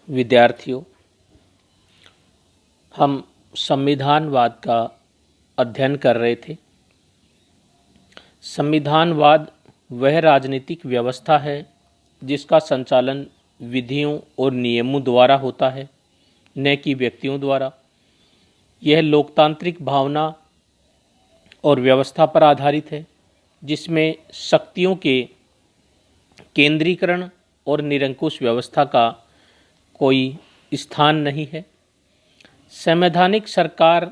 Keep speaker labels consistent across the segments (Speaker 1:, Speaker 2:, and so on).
Speaker 1: विद्यार्थियों, हम संविधानवाद का अध्ययन कर रहे थे। संविधानवाद वह राजनीतिक व्यवस्था है जिसका संचालन विधियों और नियमों द्वारा होता है, न कि व्यक्तियों द्वारा। यह लोकतांत्रिक भावना और व्यवस्था पर आधारित है, जिसमें शक्तियों के केंद्रीकरण और निरंकुश व्यवस्था का कोई स्थान नहीं है। संवैधानिक सरकार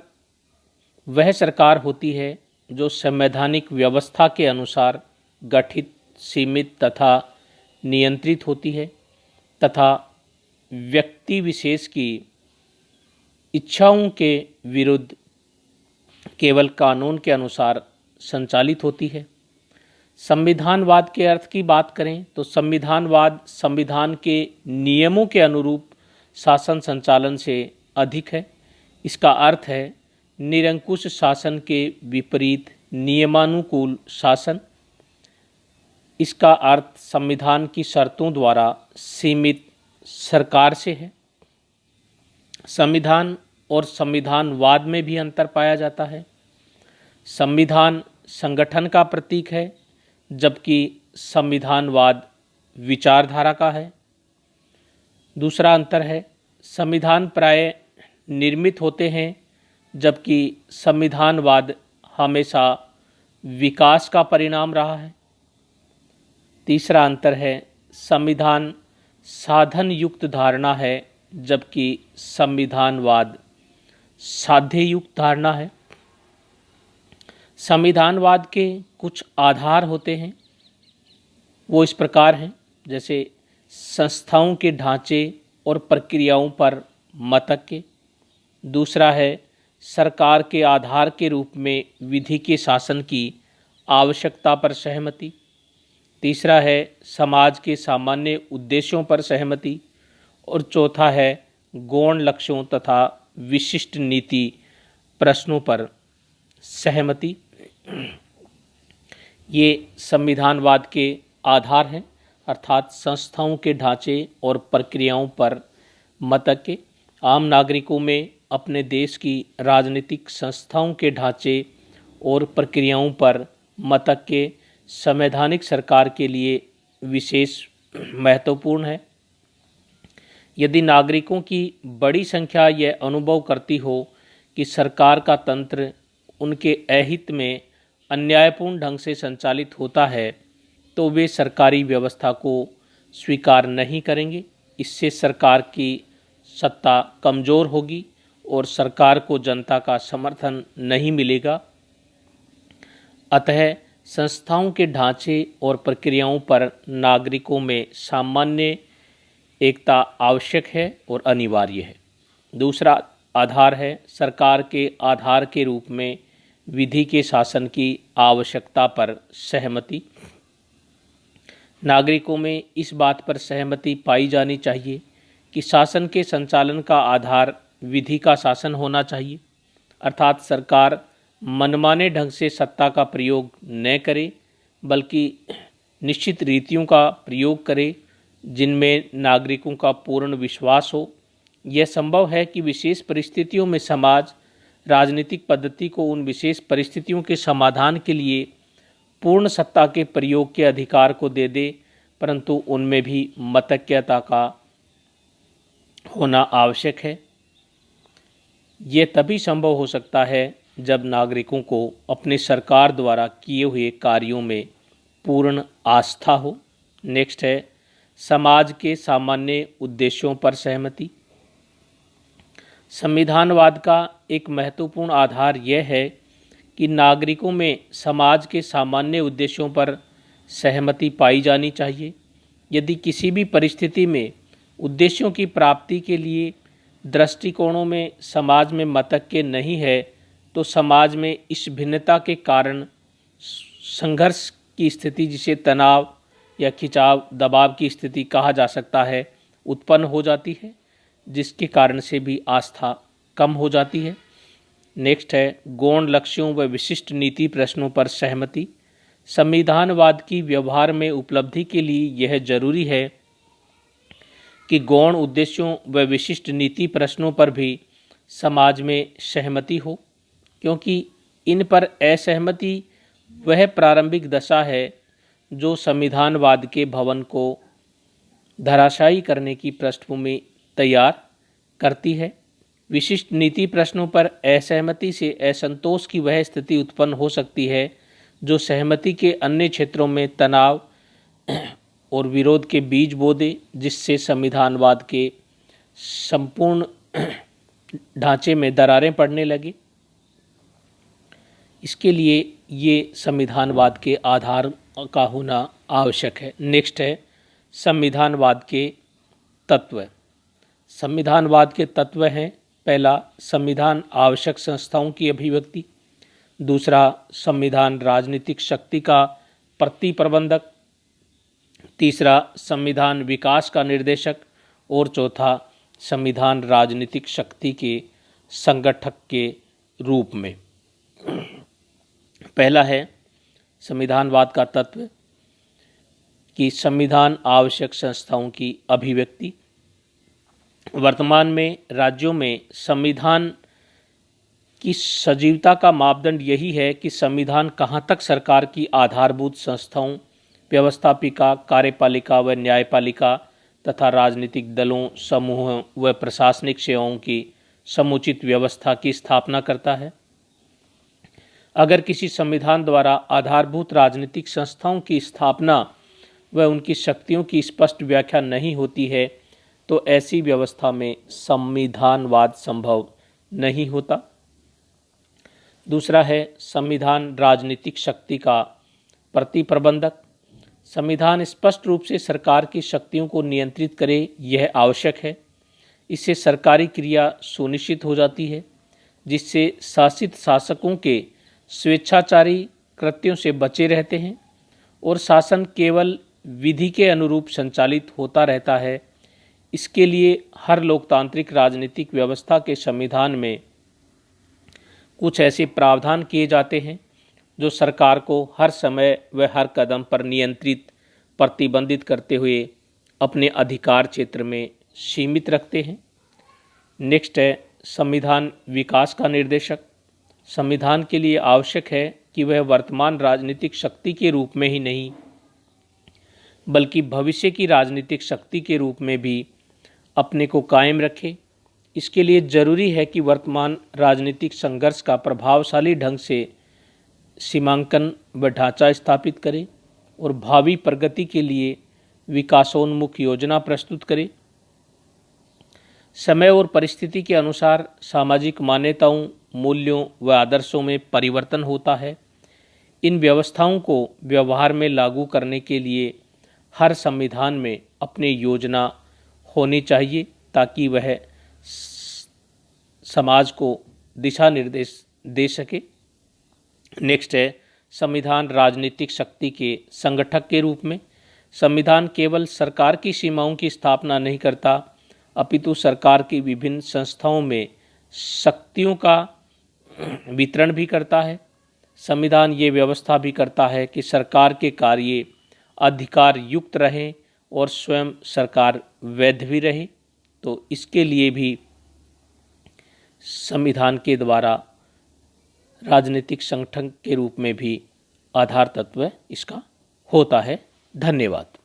Speaker 1: वह सरकार होती है जो संवैधानिक व्यवस्था के अनुसार गठित, सीमित तथा नियंत्रित होती है तथा व्यक्ति विशेष की इच्छाओं के विरुद्ध केवल कानून के अनुसार संचालित होती है। संविधानवाद के अर्थ की बात करें तो संविधानवाद संविधान के नियमों के अनुरूप शासन संचालन से अधिक है। इसका अर्थ है निरंकुश शासन के विपरीत नियमानुकूल शासन। इसका अर्थ संविधान की शर्तों द्वारा सीमित सरकार से है। संविधान और संविधानवाद में भी अंतर पाया जाता है। संविधान संगठन का प्रतीक है, जबकि संविधानवाद विचारधारा का है। दूसरा अंतर है, संविधान प्रायः निर्मित होते हैं, जबकि संविधानवाद हमेशा विकास का परिणाम रहा है। तीसरा अंतर है, संविधान साधन युक्त धारणा है, जबकि संविधानवाद साध्य युक्त धारणा है। संविधानवाद के कुछ आधार होते हैं, वो इस प्रकार हैं, जैसे संस्थाओं के ढांचे और प्रक्रियाओं पर मतज्ञ। दूसरा है सरकार के आधार के रूप में विधि के शासन की आवश्यकता पर सहमति। तीसरा है समाज के सामान्य उद्देश्यों पर सहमति। और चौथा है गौण लक्ष्यों तथा विशिष्ट नीति प्रश्नों पर सहमति। ये संविधानवाद के आधार हैं, अर्थात संस्थाओं के ढांचे और प्रक्रियाओं पर मतज्ञ। आम नागरिकों में अपने देश की राजनीतिक संस्थाओं के ढांचे और प्रक्रियाओं पर मतज्ञ संवैधानिक सरकार के लिए विशेष महत्वपूर्ण है। यदि नागरिकों की बड़ी संख्या यह अनुभव करती हो कि सरकार का तंत्र उनके अहित में अन्यायपूर्ण ढंग से संचालित होता है, तो वे सरकारी व्यवस्था को स्वीकार नहीं करेंगे। इससे सरकार की सत्ता कमज़ोर होगी और सरकार को जनता का समर्थन नहीं मिलेगा। अतः संस्थाओं के ढांचे और प्रक्रियाओं पर नागरिकों में सामान्य एकता आवश्यक है और अनिवार्य है। दूसरा आधार है सरकार के आधार के रूप में विधि के शासन की आवश्यकता पर सहमति। नागरिकों में इस बात पर सहमति पाई जानी चाहिए कि शासन के संचालन का आधार विधि का शासन होना चाहिए, अर्थात सरकार मनमाने ढंग से सत्ता का प्रयोग न करे, बल्कि निश्चित रीतियों का प्रयोग करे जिनमें नागरिकों का पूर्ण विश्वास हो। यह संभव है कि विशेष परिस्थितियों में समाज राजनीतिक पद्धति को उन विशेष परिस्थितियों के समाधान के लिए पूर्ण सत्ता के प्रयोग के अधिकार को दे दे, परंतु उनमें भी मतज्ञता का होना आवश्यक है। ये तभी संभव हो सकता है जब नागरिकों को अपने सरकार द्वारा किए हुए कार्यों में पूर्ण आस्था हो। नेक्स्ट है समाज के सामान्य उद्देश्यों पर सहमति। संविधानवाद का एक महत्वपूर्ण आधार यह है कि नागरिकों में समाज के सामान्य उद्देश्यों पर सहमति पाई जानी चाहिए। यदि किसी भी परिस्थिति में उद्देश्यों की प्राप्ति के लिए दृष्टिकोणों में समाज में मतज्ञ नहीं है, तो समाज में इस भिन्नता के कारण संघर्ष की स्थिति, जिसे तनाव या खिंचाव, दबाव की स्थिति कहा जा सकता है, उत्पन्न हो जाती है, जिसके कारण से भी आस्था कम हो जाती है। नेक्स्ट है गौण लक्ष्यों व विशिष्ट नीति प्रश्नों पर सहमति। संविधानवाद की व्यवहार में उपलब्धि के लिए यह जरूरी है कि गौण उद्देश्यों व विशिष्ट नीति प्रश्नों पर भी समाज में सहमति हो, क्योंकि इन पर असहमति वह प्रारंभिक दशा है जो संविधानवाद के भवन को धराशायी करने की पृष्ठभूमि तैयार करती है। विशिष्ट नीति प्रश्नों पर असहमति से असंतोष की वह स्थिति उत्पन्न हो सकती है जो सहमति के अन्य क्षेत्रों में तनाव और विरोध के बीज बो दे, जिससे संविधानवाद के संपूर्ण ढांचे में दरारें पड़ने लगी। इसके लिए ये संविधानवाद के आधार का होना आवश्यक है। नेक्स्ट है संविधानवाद के तत्व। संविधानवाद के तत्व हैं, पहला संविधान आवश्यक संस्थाओं की अभिव्यक्ति, दूसरा संविधान राजनीतिक शक्ति का प्रतिप्रबंधक, तीसरा संविधान विकास का निर्देशक और चौथा संविधान राजनीतिक शक्ति के संगठक के रूप में। पहला है संविधानवाद का तत्व कि संविधान आवश्यक संस्थाओं की अभिव्यक्ति। वर्तमान में राज्यों में संविधान की सजीवता का मापदंड यही है कि संविधान कहाँ तक सरकार की आधारभूत संस्थाओं, व्यवस्थापिका, कार्यपालिका व न्यायपालिका तथा राजनीतिक दलों, समूहों व प्रशासनिक सेवाओं की समुचित व्यवस्था की स्थापना करता है। अगर किसी संविधान द्वारा आधारभूत राजनीतिक संस्थाओं की स्थापना व उनकी शक्तियों की स्पष्ट व्याख्या नहीं होती है तो ऐसी व्यवस्था में संविधानवाद संभव नहीं होता। दूसरा है संविधान राजनीतिक शक्ति का प्रतिप्रबंधक। संविधान स्पष्ट रूप से सरकार की शक्तियों को नियंत्रित करे, यह आवश्यक है। इससे सरकारी क्रिया सुनिश्चित हो जाती है, जिससे शासित शासकों के स्वेच्छाचारी कृत्यों से बचे रहते हैं और शासन केवल विधि के अनुरूप संचालित होता रहता है। इसके लिए हर लोकतांत्रिक राजनीतिक व्यवस्था के संविधान में कुछ ऐसे प्रावधान किए जाते हैं जो सरकार को हर समय व हर कदम पर नियंत्रित, प्रतिबंधित करते हुए अपने अधिकार क्षेत्र में सीमित रखते हैं। नेक्स्ट है संविधान विकास का निर्देशक। संविधान के लिए आवश्यक है कि वह वर्तमान राजनीतिक शक्ति के रूप में ही नहीं बल्कि भविष्य की राजनीतिक शक्ति के रूप में भी अपने को कायम रखे। इसके लिए जरूरी है कि वर्तमान राजनीतिक संघर्ष का प्रभावशाली ढंग से सीमांकन व ढांचा स्थापित करे और भावी प्रगति के लिए विकासोन्मुख योजना प्रस्तुत करे। समय और परिस्थिति के अनुसार सामाजिक मान्यताओं, मूल्यों व आदर्शों में परिवर्तन होता है। इन व्यवस्थाओं को व्यवहार में लागू करने के लिए हर संविधान में अपनी योजना होनी चाहिए ताकि वह समाज को दिशा निर्देश दे सके। नेक्स्ट है संविधान राजनीतिक शक्ति के संगठक के रूप में। संविधान केवल सरकार की सीमाओं की स्थापना नहीं करता, अपितु सरकार की विभिन्न संस्थाओं में शक्तियों का वितरण भी करता है। संविधान ये व्यवस्था भी करता है कि सरकार के कार्य अधिकार युक्त रहें और स्वयं सरकार वैध भी रहे। तो इसके लिए भी संविधान के द्वारा राजनीतिक संगठन के रूप में भी आधार तत्व इसका होता है। धन्यवाद।